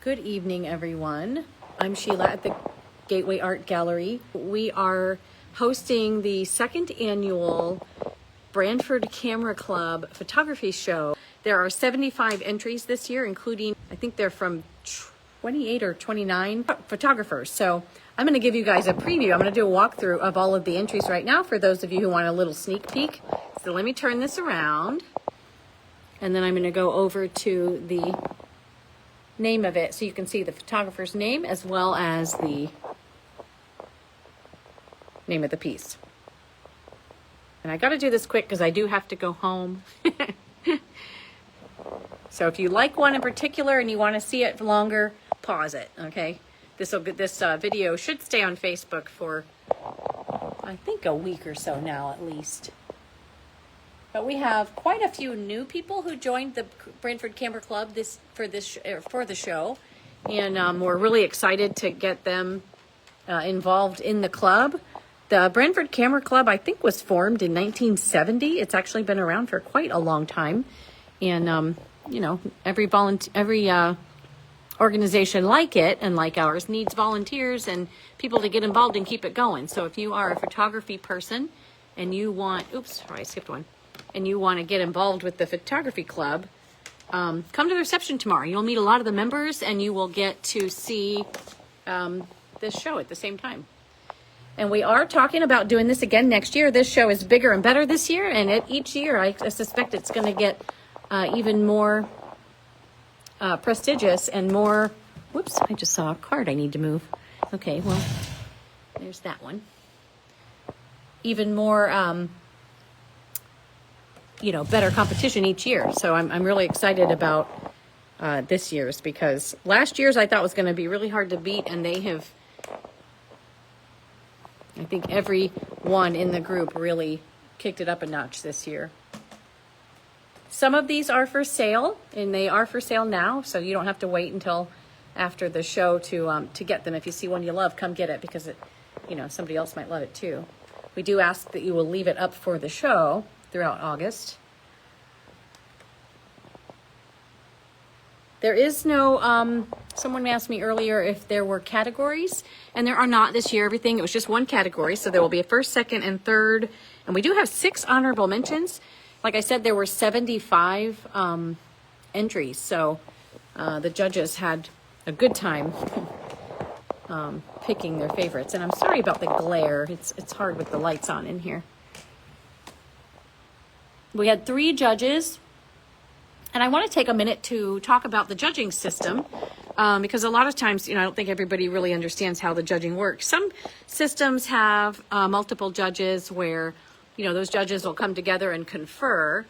Good evening, everyone. I'm Sheila at the Gateway Art Gallery. We are hosting the second annual Branford Camera Club photography show. There are 75 entries this year, including, I think they're from 28 or 29 photographers. So I'm going to give you guys a preview. I'm going to do a walkthrough of all of the entries right now for those of you who want a little sneak peek. So let me turn this around, and then I'm going to go over to the name of it so you can see the photographer's name as well as the name of the piece. And I got to do this quick because I do have to go home. So if you like one in particular and you want to see it longer, pause it, okay? This video should stay on Facebook for, I think, a week or so now at least. But we have quite a few new people who joined the Branford Camera Club for the show, and we're really excited to get them involved in the club. The Branford Camera Club, I think, was formed in 1970. It's actually been around for quite a long time, and you know, every organization like it and like ours needs volunteers and people to get involved and keep it going. So if you are a photography person and you want, oops, sorry, I skipped one, and you want to get involved with the photography club, come to the reception tomorrow. You'll meet a lot of the members and you will get to see this show at the same time. And we are talking about doing this again next year. This show is bigger and better this year, and each year I suspect it's going to get even more prestigious and more, whoops, I just saw a card I need to move. Okay, well, there's that one. Even more, you know, better competition each year. So I'm really excited about this year's, because last year's I thought was going to be really hard to beat, and they have, I think everyone in the group really kicked it up a notch this year. Some of these are for sale, and they are for sale now, so you don't have to wait until after the show to get them. If you see one you love, come get it, because you know, somebody else might love it too. We do ask that you will leave it up for the show throughout August. There is no, someone asked me earlier if there were categories, and there are not this year. It was just one category, so there will be a first, second, and third, and we do have 6 honorable mentions. Like I said, there were 75 entries, so the judges had a good time picking their favorites. And I'm sorry about the glare. It's hard with the lights on in here. We had 3 judges, and I want to take a minute to talk about the judging system, because a lot of times, you know, I don't think everybody really understands how the judging works. Some systems have multiple judges where, you know, those judges will come together and confer.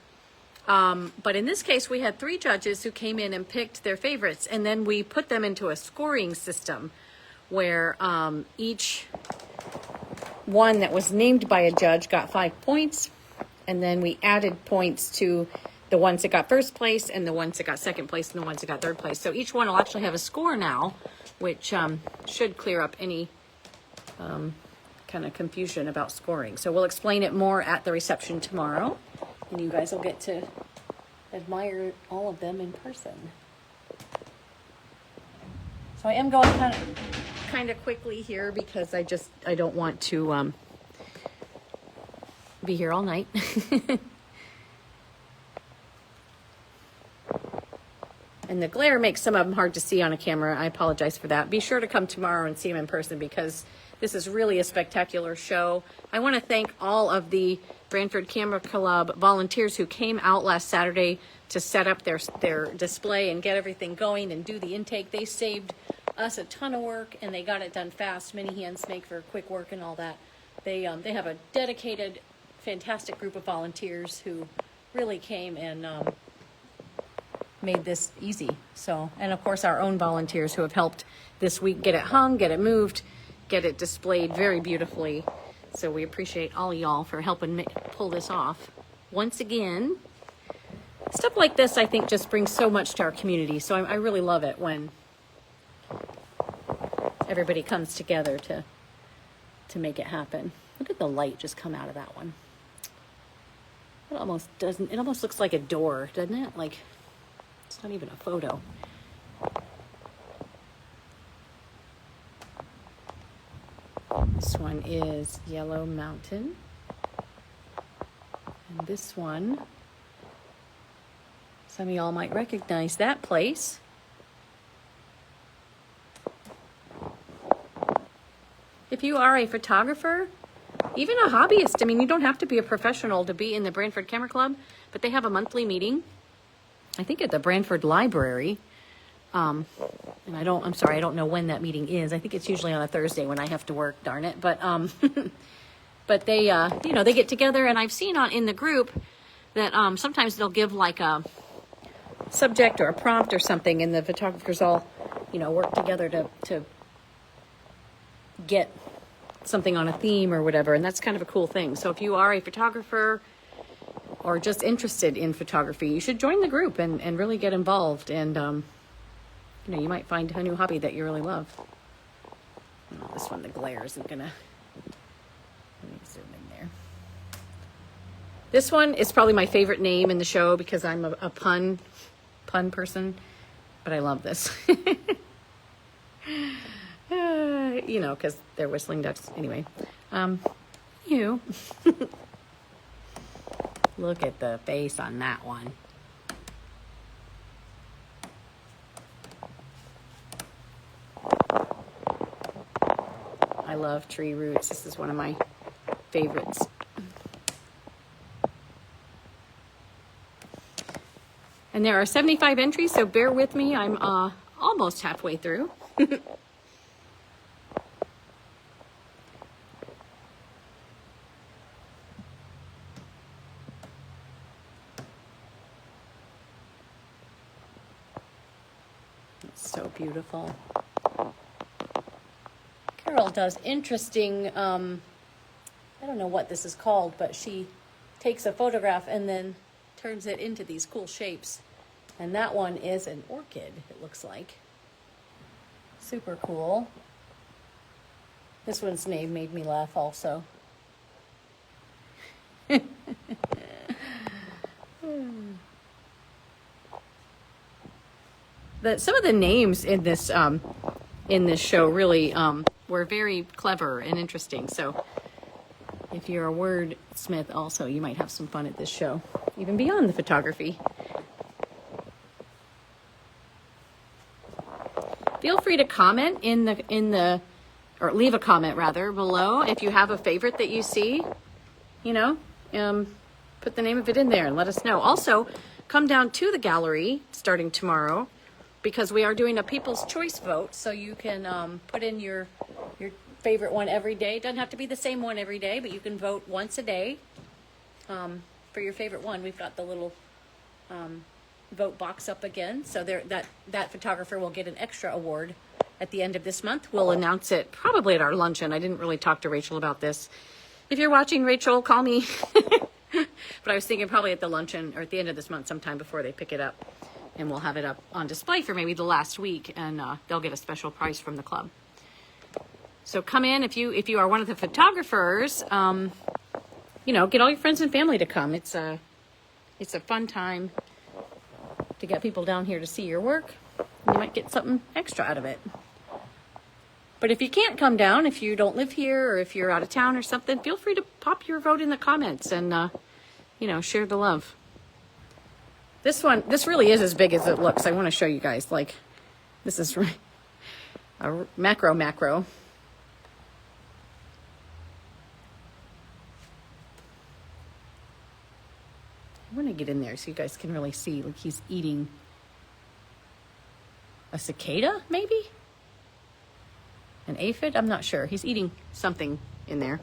But in this case, we had 3 judges who came in and picked their favorites, and then we put them into a scoring system where each one that was named by a judge got 5 points, and then we added points to the ones that got first place and the ones that got second place and the ones that got third place. So each one will actually have a score now, which should clear up any kind of confusion about scoring. So we'll explain it more at the reception tomorrow, and you guys will get to admire all of them in person. So I am going kind of quickly here because I don't want to be here all night. And the glare makes some of them hard to see on a camera. I apologize for that. Be sure to come tomorrow and see them in person, because this is really a spectacular show. I want to thank all of the Branford Camera Club volunteers who came out last Saturday to set up their display and get everything going and do the intake. They saved us a ton of work, and they got it done fast. Many hands make for quick work and all that. They have a dedicated, fantastic group of volunteers who really came and made this easy. So, and of course our own volunteers who have helped this week get it hung, get it moved, get it displayed very beautifully. So we appreciate all y'all for helping pull this off. Once again, stuff like this I think just brings so much to our community. So I really love it when everybody comes together to make it happen. Look at the light just come out of that one. It almost looks like a door, doesn't it? Like, it's not even a photo. This one is Yellow Mountain. And this one, some of y'all might recognize that place. If you are a photographer, even a hobbyist, I mean, you don't have to be a professional to be in the Branford Camera Club, but they have a monthly meeting, I think at the Branford Library. And I'm sorry, I don't know when that meeting is. I think it's usually on a Thursday when I have to work, darn it. But, but they, you know, they get together, and I've seen in the group that, sometimes they'll give like a subject or a prompt or something, and the photographers all, you know, work together to get something on a theme or whatever, and that's kind of a cool thing. So if you are a photographer or just interested in photography, you should join the group and really get involved, and you know, you might find a new hobby that you really love. Oh, this one, the glare isn't gonna, let me zoom in there. This one is probably my favorite name in the show because I'm a pun person, but I love this. You know, because they're whistling ducks. Anyway, you look at the face on that one. I love tree roots. This is one of my favorites. And there are 75 entries, so bear with me. I'm almost halfway through. It's so beautiful. Carol does interesting, I don't know what this is called, but she takes a photograph and then turns it into these cool shapes. And that one is an orchid, it looks like. Super cool. This one's name made me laugh also. Some of the names in this show really were very clever and interesting. So if you're a wordsmith also, you might have some fun at this show, even beyond the photography. Feel free to comment or leave a comment rather below if you have a favorite that you see, you know, put the name of it in there and let us know. Also, come down to the gallery starting tomorrow because we are doing a People's Choice vote. So you can put in your favorite one every day. It doesn't have to be the same one every day, but you can vote once a day for your favorite one. We've got the little vote box up again, so that photographer will get an extra award at the end of this month. We'll announce it probably at our luncheon. I didn't really talk to Rachel about this. If you're watching, Rachel, call me. But I was thinking probably at the luncheon or at the end of this month sometime before they pick it up, and we'll have it up on display for maybe the last week, and they'll get a special price from the club. So come in if you are one of the photographers. You know, get all your friends and family to come. It's a fun time to get people down here to see your work. You might get something extra out of it. But if you can't come down, if you don't live here or if you're out of town or something, feel free to pop your vote in the comments and, you know, share the love. This really is as big as it looks. I want to show you guys, like, this is a macro. I want to get in there so you guys can really see, like he's eating a cicada, maybe? An aphid? I'm not sure. He's eating something in there.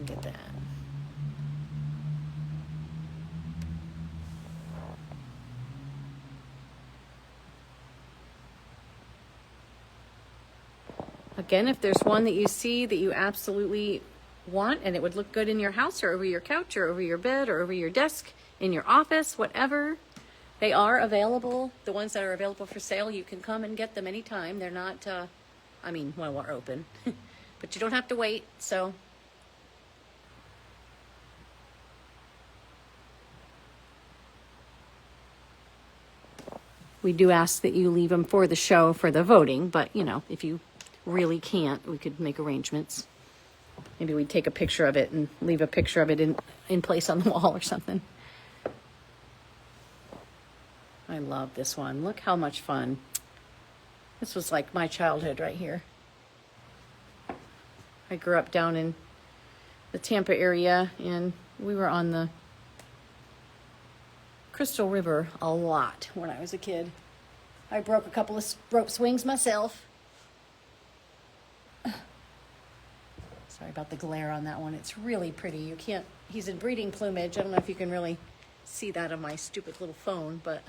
Get that. Again, if there's one that you see that you absolutely want and it would look good in your house or over your couch or over your bed or over your desk, in your office, whatever, they are available. The ones that are available for sale, you can come and get them anytime. They're not, I mean, well, we're open, but you don't have to wait. So We do ask that you leave them for the show for the voting, but you know, if you really can't, we could make arrangements. Maybe we'd take a picture of it and leave a picture of it in place on the wall or something. I love this one. Look how much fun. This was like my childhood right here. I grew up down in the Tampa area, and we were on the Crystal River a lot when I was a kid. I broke a couple of rope swings myself. Sorry about the glare on that one. It's really pretty. You can't, he's in breeding plumage. I don't know if you can really see that on my stupid little phone, but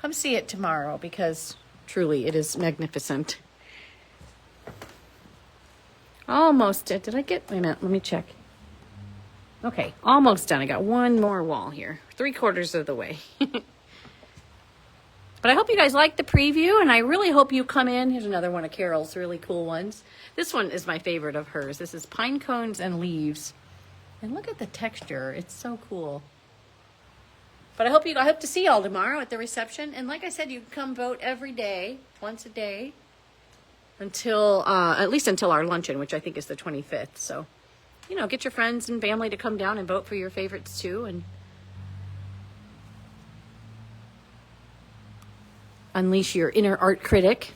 come see it tomorrow because truly it is magnificent. Almost, did I get, wait a minute, let me check. Okay, almost done. I got one more wall here, 3/4 of the way. But I hope you guys like the preview, and I really hope you come in. Here's another one of Carol's really cool ones. This one is my favorite of hers. This is Pine Cones and Leaves. And look at the texture. It's so cool. But I hope to see y'all tomorrow at the reception. And like I said, you can come vote every day, once a day, until, at least until our luncheon, which I think is the 25th. So, you know, get your friends and family to come down and vote for your favorites too. And unleash your inner art critic.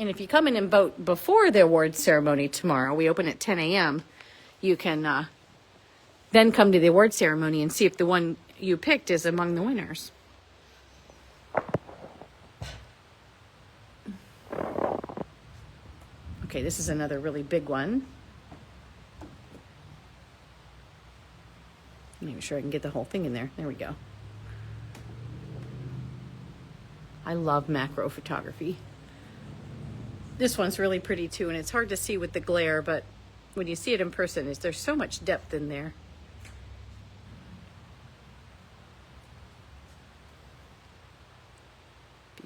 And if you come in and vote before the awards ceremony tomorrow, we open at 10 a.m., you can then come to the awards ceremony and see if the one you picked is among the winners. Okay, this is another really big one. Make sure I can get the whole thing in there. There we go. I love macro photography. This one's really pretty too, and it's hard to see with the glare, but when you see it in person, there's so much depth in there.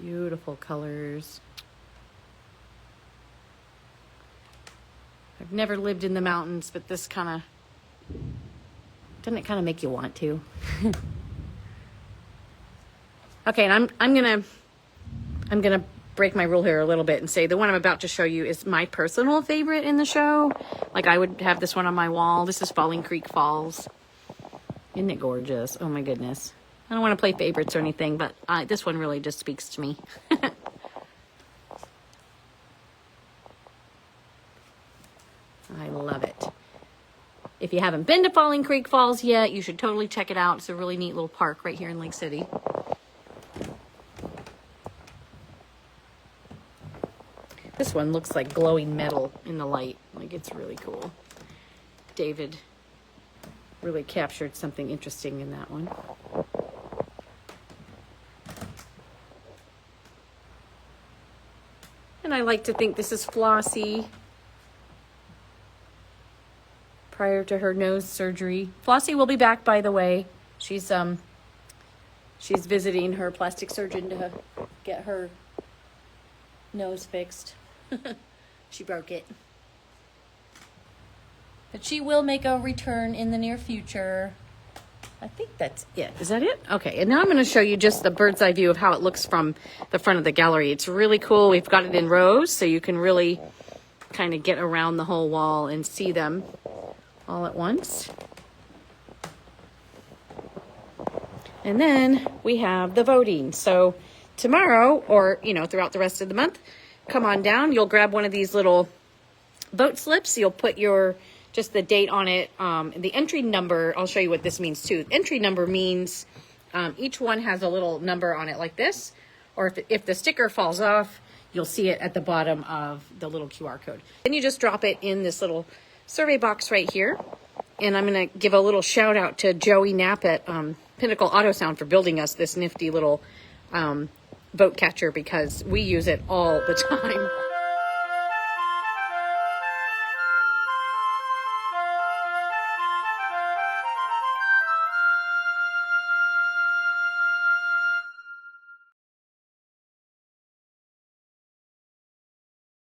Beautiful colors. I've never lived in the mountains, but this doesn't it kind of make you want to? Okay, and I'm gonna break my rule here a little bit and say the one I'm about to show you is my personal favorite in the show. Like, I would have this one on my wall. This is Falling Creek Falls. Isn't it gorgeous? Oh my goodness. I don't want to play favorites or anything, but this one really just speaks to me. I love it. If you haven't been to Falling Creek Falls yet, you should totally check it out. It's a really neat little park right here in Lake City. This one looks like glowing metal in the light. Like, it's really cool. David really captured something interesting in that one. And I like to think this is Flossie prior to her nose surgery. Flossie will be back, by the way. She's visiting her plastic surgeon to get her nose fixed. She broke it. But she will make a return in the near future. I think that's it. Is that it? Okay, and now I'm going to show you just the bird's eye view of how it looks from the front of the gallery. It's really cool. We've got it in rows, so you can really kind of get around the whole wall and see them all at once. And then we have the voting. So tomorrow, or throughout the rest of the month, come on down. You'll grab one of these little vote slips. You'll put just the date on it. The entry number, I'll show you what this means too. Entry number means each one has a little number on it like this. Or if the sticker falls off, you'll see it at the bottom of the little QR code. Then you just drop it in this little survey box right here. And I'm going to give a little shout out to Joey Knapp at Pinnacle Auto Sound for building us this nifty little vote catcher, because we use it all the time.